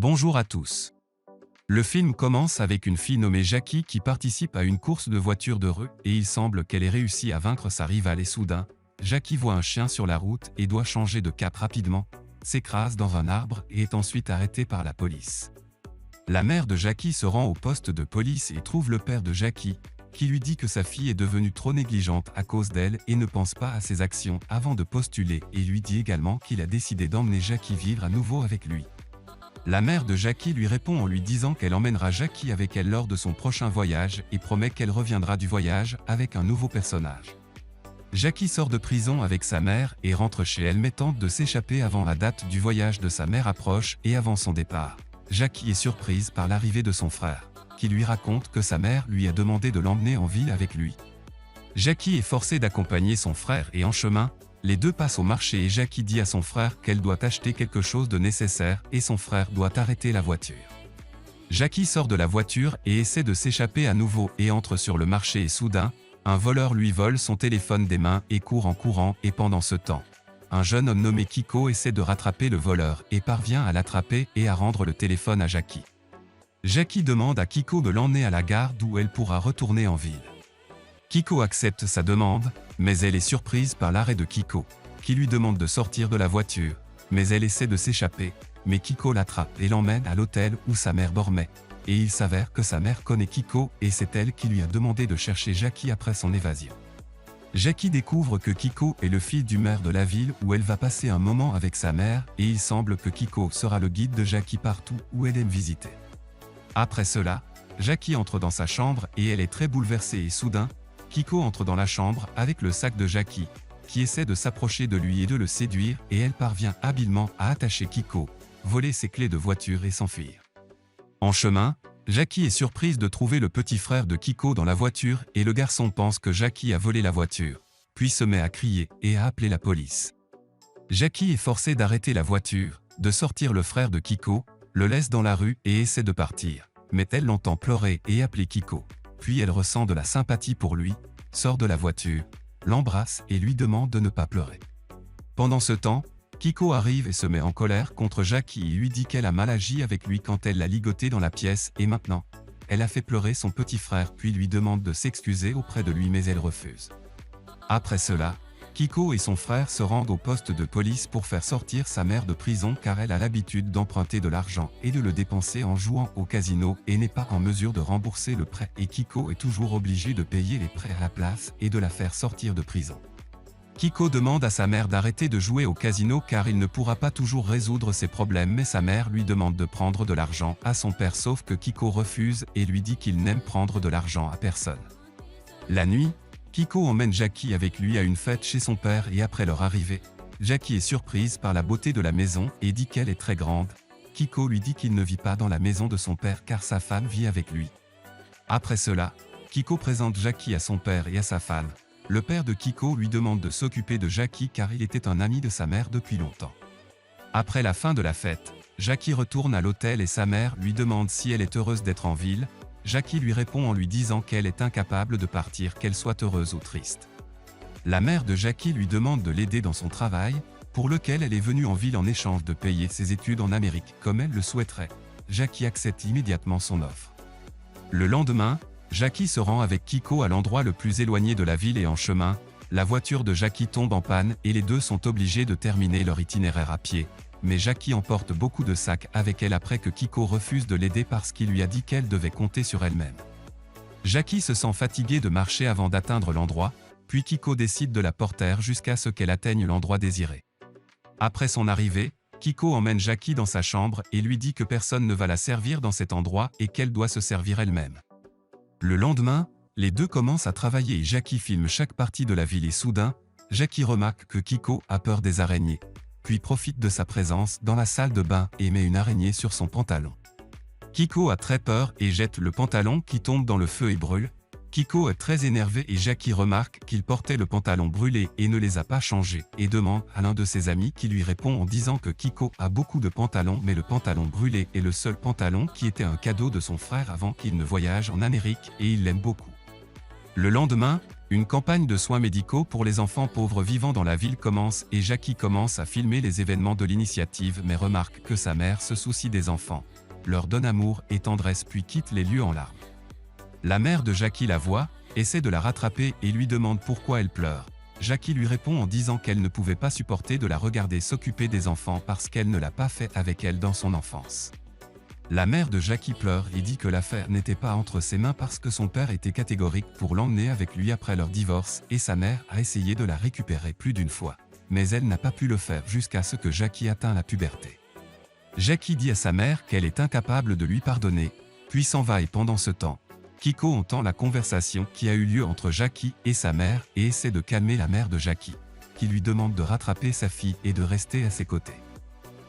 Bonjour à tous. Le film commence avec une fille nommée Jackie qui participe à une course de voitures de rue et il semble qu'elle ait réussi à vaincre sa rivale et soudain, Jackie voit un chien sur la route et doit changer de cap rapidement, s'écrase dans un arbre et est ensuite arrêtée par la police. La mère de Jackie se rend au poste de police et trouve le père de Jackie, qui lui dit que sa fille est devenue trop négligente à cause d'elle et ne pense pas à ses actions avant de postuler et lui dit également qu'il a décidé d'emmener Jackie vivre à nouveau avec lui. La mère de Jackie lui répond en lui disant qu'elle emmènera Jackie avec elle lors de son prochain voyage et promet qu'elle reviendra du voyage avec un nouveau personnage. Jackie sort de prison avec sa mère et rentre chez elle mais tente de s'échapper avant la date du voyage de sa mère approche et avant son départ. Jackie est surprise par l'arrivée de son frère, qui lui raconte que sa mère lui a demandé de l'emmener en ville avec lui. Jackie est forcée d'accompagner son frère et en chemin, les deux passent au marché et Jackie dit à son frère qu'elle doit acheter quelque chose de nécessaire et son frère doit arrêter la voiture. Jackie sort de la voiture et essaie de s'échapper à nouveau et entre sur le marché et soudain, un voleur lui vole son téléphone des mains et court en courant et pendant ce temps, un jeune homme nommé Kiko essaie de rattraper le voleur et parvient à l'attraper et à rendre le téléphone à Jackie. Jackie demande à Kiko de l'emmener à la gare d'où elle pourra retourner en ville. Kiko accepte sa demande, mais elle est surprise par l'arrêt de Kiko, qui lui demande de sortir de la voiture, mais elle essaie de s'échapper, mais Kiko l'attrape et l'emmène à l'hôtel où sa mère dormait, et il s'avère que sa mère connaît Kiko et c'est elle qui lui a demandé de chercher Jackie après son évasion. Jackie découvre que Kiko est le fils du maire de la ville où elle va passer un moment avec sa mère et il semble que Kiko sera le guide de Jackie partout où elle aime visiter. Après cela, Jackie entre dans sa chambre et elle est très bouleversée et soudain, Kiko entre dans la chambre avec le sac de Jackie, qui essaie de s'approcher de lui et de le séduire et elle parvient habilement à attacher Kiko, voler ses clés de voiture et s'enfuir. En chemin, Jackie est surprise de trouver le petit frère de Kiko dans la voiture et le garçon pense que Jackie a volé la voiture, puis se met à crier et à appeler la police. Jackie est forcée d'arrêter la voiture, de sortir le frère de Kiko, le laisse dans la rue et essaie de partir, mais elle l'entend pleurer et appeler Kiko. Puis elle ressent de la sympathie pour lui, sort de la voiture, l'embrasse et lui demande de ne pas pleurer. Pendant ce temps, Kiko arrive et se met en colère contre Jackie et lui dit qu'elle a mal agi avec lui quand elle l'a ligoté dans la pièce et maintenant, elle a fait pleurer son petit frère puis lui demande de s'excuser auprès de lui mais elle refuse. Après cela, Kiko et son frère se rendent au poste de police pour faire sortir sa mère de prison car elle a l'habitude d'emprunter de l'argent et de le dépenser en jouant au casino et n'est pas en mesure de rembourser le prêt et Kiko est toujours obligé de payer les prêts à la place et de la faire sortir de prison. Kiko demande à sa mère d'arrêter de jouer au casino car il ne pourra pas toujours résoudre ses problèmes mais sa mère lui demande de prendre de l'argent à son père sauf que Kiko refuse et lui dit qu'il n'aime prendre de l'argent à personne. La nuit, Kiko emmène Jackie avec lui à une fête chez son père et après leur arrivée, Jackie est surprise par la beauté de la maison et dit qu'elle est très grande. Kiko lui dit qu'il ne vit pas dans la maison de son père car sa femme vit avec lui. Après cela, Kiko présente Jackie à son père et à sa femme. Le père de Kiko lui demande de s'occuper de Jackie car il était un ami de sa mère depuis longtemps. Après la fin de la fête, Jackie retourne à l'hôtel et sa mère lui demande si elle est heureuse d'être en ville. Jackie lui répond en lui disant qu'elle est incapable de partir, qu'elle soit heureuse ou triste. La mère de Jackie lui demande de l'aider dans son travail, pour lequel elle est venue en ville en échange de payer ses études en Amérique comme elle le souhaiterait. Jackie accepte immédiatement son offre. Le lendemain, Jackie se rend avec Kiko à l'endroit le plus éloigné de la ville et en chemin, la voiture de Jackie tombe en panne et les deux sont obligés de terminer leur itinéraire à pied. Mais Jackie emporte beaucoup de sacs avec elle après que Kiko refuse de l'aider parce qu'il lui a dit qu'elle devait compter sur elle-même. Jackie se sent fatiguée de marcher avant d'atteindre l'endroit, puis Kiko décide de la porter jusqu'à ce qu'elle atteigne l'endroit désiré. Après son arrivée, Kiko emmène Jackie dans sa chambre et lui dit que personne ne va la servir dans cet endroit et qu'elle doit se servir elle-même. Le lendemain, les deux commencent à travailler et Jackie filme chaque partie de la ville et soudain, Jackie remarque que Kiko a peur des araignées. Puis profite de sa présence dans la salle de bain et met une araignée sur son pantalon. Kiko a très peur et jette le pantalon qui tombe dans le feu et brûle. Kiko est très énervé et Jackie remarque qu'il portait le pantalon brûlé et ne les a pas changés et demande à l'un de ses amis qui lui répond en disant que Kiko a beaucoup de pantalons mais le pantalon brûlé est le seul pantalon qui était un cadeau de son frère avant qu'il ne voyage en Amérique et il l'aime beaucoup. Le lendemain, Une campagne de soins médicaux pour les enfants pauvres vivant dans la ville commence et Jackie commence à filmer les événements de l'initiative mais remarque que sa mère se soucie des enfants, leur donne amour et tendresse puis quitte les lieux en larmes. La mère de Jackie la voit, essaie de la rattraper et lui demande pourquoi elle pleure. Jackie lui répond en disant qu'elle ne pouvait pas supporter de la regarder s'occuper des enfants parce qu'elle ne l'a pas fait avec elle dans son enfance. La mère de Jackie pleure et dit que l'affaire n'était pas entre ses mains parce que son père était catégorique pour l'emmener avec lui après leur divorce et sa mère a essayé de la récupérer plus d'une fois. Mais elle n'a pas pu le faire jusqu'à ce que Jackie atteigne la puberté. Jackie dit à sa mère qu'elle est incapable de lui pardonner, puis s'en va et pendant ce temps, Kiko entend la conversation qui a eu lieu entre Jackie et sa mère et essaie de calmer la mère de Jackie, qui lui demande de rattraper sa fille et de rester à ses côtés.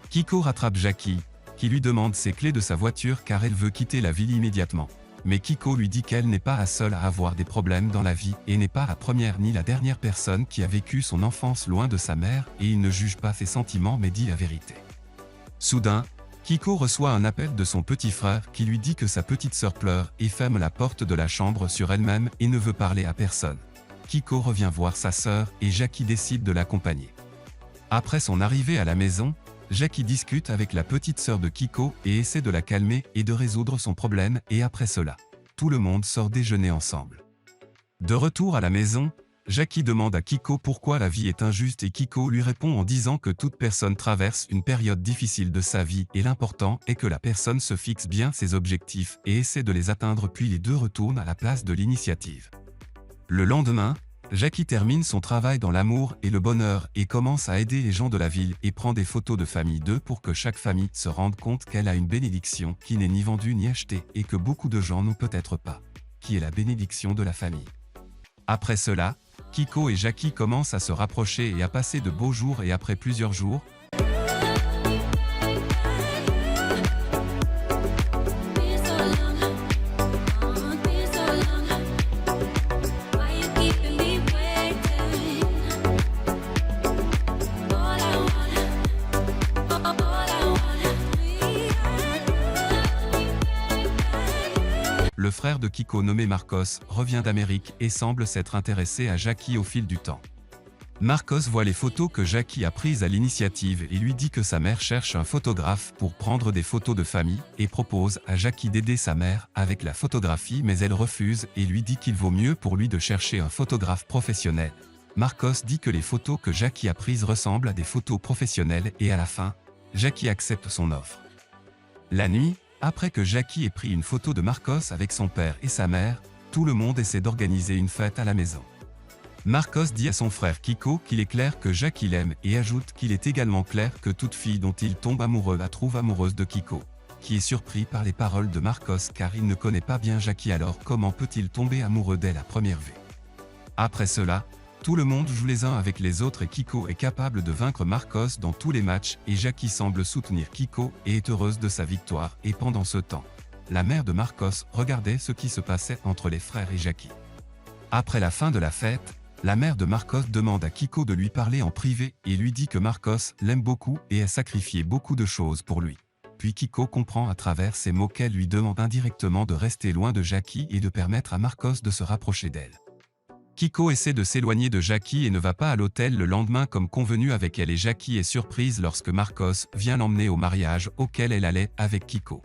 Kiko rattrape Jackie, qui lui demande ses clés de sa voiture car elle veut quitter la ville immédiatement. Mais Kiko lui dit qu'elle n'est pas la seule à avoir des problèmes dans la vie et n'est pas la première ni la dernière personne qui a vécu son enfance loin de sa mère et il ne juge pas ses sentiments mais dit la vérité. Soudain, Kiko reçoit un appel de son petit frère qui lui dit que sa petite sœur pleure et ferme la porte de la chambre sur elle-même et ne veut parler à personne. Kiko revient voir sa sœur et Jackie décide de l'accompagner. Après son arrivée à la maison, Jackie discute avec la petite sœur de Kiko et essaie de la calmer et de résoudre son problème et après cela, tout le monde sort déjeuner ensemble. De retour à la maison, Jackie demande à Kiko pourquoi la vie est injuste et Kiko lui répond en disant que toute personne traverse une période difficile de sa vie et l'important est que la personne se fixe bien ses objectifs et essaie de les atteindre puis les deux retournent à la place de l'initiative. Le lendemain, Jackie termine son travail dans l'amour et le bonheur et commence à aider les gens de la ville et prend des photos de famille d'eux pour que chaque famille se rende compte qu'elle a une bénédiction qui n'est ni vendue ni achetée et que beaucoup de gens n'ont peut-être pas, qui est la bénédiction de la famille. Après cela, Kiko et Jackie commencent à se rapprocher et à passer de beaux jours et après plusieurs jours, le frère de Kiko nommé Marcos revient d'Amérique et semble s'être intéressé à Jackie au fil du temps. Marcos voit les photos que Jackie a prises à l'initiative et lui dit que sa mère cherche un photographe pour prendre des photos de famille et propose à Jackie d'aider sa mère avec la photographie mais elle refuse et lui dit qu'il vaut mieux pour lui de chercher un photographe professionnel. Marcos dit que les photos que Jackie a prises ressemblent à des photos professionnelles et à la fin, Jackie accepte son offre. La nuit, après que Jackie ait pris une photo de Marcos avec son père et sa mère, tout le monde essaie d'organiser une fête à la maison. Marcos dit à son frère Kiko qu'il est clair que Jackie l'aime et ajoute qu'il est également clair que toute fille dont il tombe amoureux la trouve amoureuse de Kiko, qui est surpris par les paroles de Marcos car il ne connaît pas bien Jackie alors comment peut-il tomber amoureux d'elle à première vue. Après cela, tout le monde joue les uns avec les autres et Kiko est capable de vaincre Marcos dans tous les matchs et Jackie semble soutenir Kiko et est heureuse de sa victoire et pendant ce temps, la mère de Marcos regardait ce qui se passait entre les frères et Jackie. Après la fin de la fête, la mère de Marcos demande à Kiko de lui parler en privé et lui dit que Marcos l'aime beaucoup et a sacrifié beaucoup de choses pour lui. Puis Kiko comprend à travers ces mots qu'elle lui demande indirectement de rester loin de Jackie et de permettre à Marcos de se rapprocher d'elle. Kiko essaie de s'éloigner de Jackie et ne va pas à l'hôtel le lendemain comme convenu avec elle et Jackie est surprise lorsque Marcos vient l'emmener au mariage auquel elle allait avec Kiko.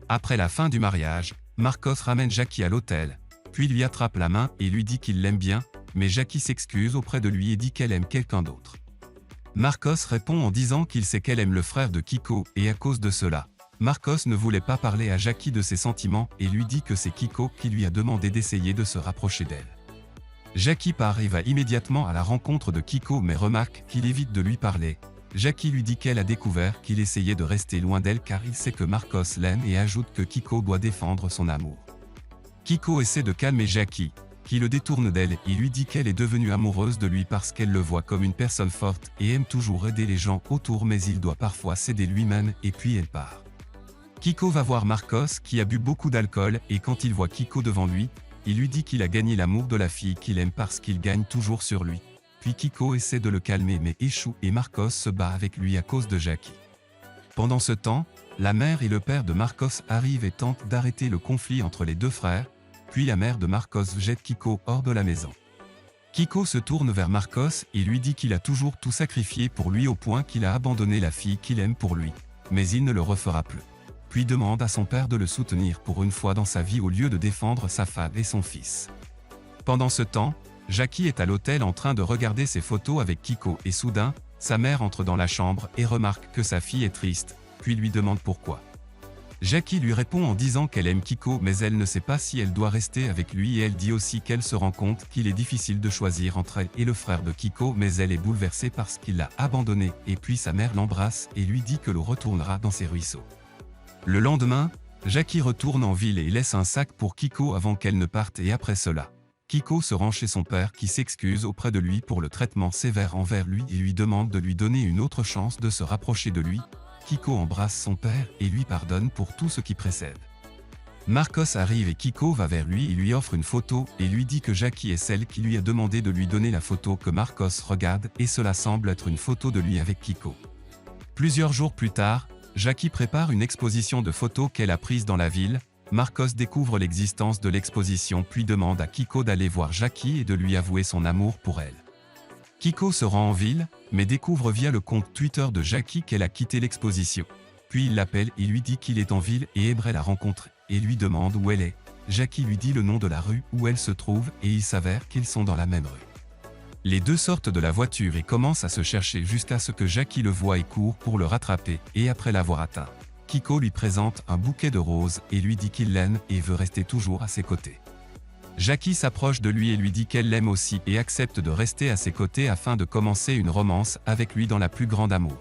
Après la fin du mariage, Marcos ramène Jackie à l'hôtel, puis lui attrape la main et lui dit qu'il l'aime bien, mais Jackie s'excuse auprès de lui et dit qu'elle aime quelqu'un d'autre. Marcos répond en disant qu'il sait qu'elle aime le frère de Kiko et à cause de cela, Marcos ne voulait pas parler à Jackie de ses sentiments et lui dit que c'est Kiko qui lui a demandé d'essayer de se rapprocher d'elle. Jackie part et va immédiatement à la rencontre de Kiko mais remarque qu'il évite de lui parler. Jackie lui dit qu'elle a découvert qu'il essayait de rester loin d'elle car il sait que Marcos l'aime et ajoute que Kiko doit défendre son amour. Kiko essaie de calmer Jackie, qui le détourne d'elle et lui dit qu'elle est devenue amoureuse de lui parce qu'elle le voit comme une personne forte et aime toujours aider les gens autour mais il doit parfois s'aider lui-même et puis elle part. Kiko va voir Marcos qui a bu beaucoup d'alcool et quand il voit Kiko devant lui, il lui dit qu'il a gagné l'amour de la fille qu'il aime parce qu'il gagne toujours sur lui. Puis Kiko essaie de le calmer mais échoue et Marcos se bat avec lui à cause de Jackie. Pendant ce temps, la mère et le père de Marcos arrivent et tentent d'arrêter le conflit entre les deux frères, puis la mère de Marcos jette Kiko hors de la maison. Kiko se tourne vers Marcos et lui dit qu'il a toujours tout sacrifié pour lui au point qu'il a abandonné la fille qu'il aime pour lui. Mais il ne le refera plus. Puis demande à son père de le soutenir pour une fois dans sa vie au lieu de défendre sa femme et son fils. Pendant ce temps, Jackie est à l'hôtel en train de regarder ses photos avec Kiko et soudain, sa mère entre dans la chambre et remarque que sa fille est triste, puis lui demande pourquoi. Jackie lui répond en disant qu'elle aime Kiko mais elle ne sait pas si elle doit rester avec lui et elle dit aussi qu'elle se rend compte qu'il est difficile de choisir entre elle et le frère de Kiko mais elle est bouleversée parce qu'il l'a abandonnée et puis sa mère l'embrasse et lui dit que l'eau retournera dans ses ruisseaux. Le lendemain, Jackie retourne en ville et laisse un sac pour Kiko avant qu'elle ne parte et après cela, Kiko se rend chez son père qui s'excuse auprès de lui pour le traitement sévère envers lui et lui demande de lui donner une autre chance de se rapprocher de lui. Kiko embrasse son père et lui pardonne pour tout ce qui précède. Marcos arrive et Kiko va vers lui et lui offre une photo et lui dit que Jackie est celle qui lui a demandé de lui donner la photo que Marcos regarde et cela semble être une photo de lui avec Kiko. Plusieurs jours plus tard, Jackie prépare une exposition de photos qu'elle a prises dans la ville. Marcos découvre l'existence de l'exposition puis demande à Kiko d'aller voir Jackie et de lui avouer son amour pour elle. Kiko se rend en ville, mais découvre via le compte Twitter de Jackie qu'elle a quitté l'exposition. Puis il l'appelle et lui dit qu'il est en ville et aimerait la rencontrer, et lui demande où elle est. Jackie lui dit le nom de la rue où elle se trouve et il s'avère qu'ils sont dans la même rue. Les deux sortent de la voiture et commencent à se chercher jusqu'à ce que Jackie le voie et court pour le rattraper, et après l'avoir atteint, Kiko lui présente un bouquet de roses et lui dit qu'il l'aime et veut rester toujours à ses côtés. Jackie s'approche de lui et lui dit qu'elle l'aime aussi et accepte de rester à ses côtés afin de commencer une romance avec lui dans la plus grande amour.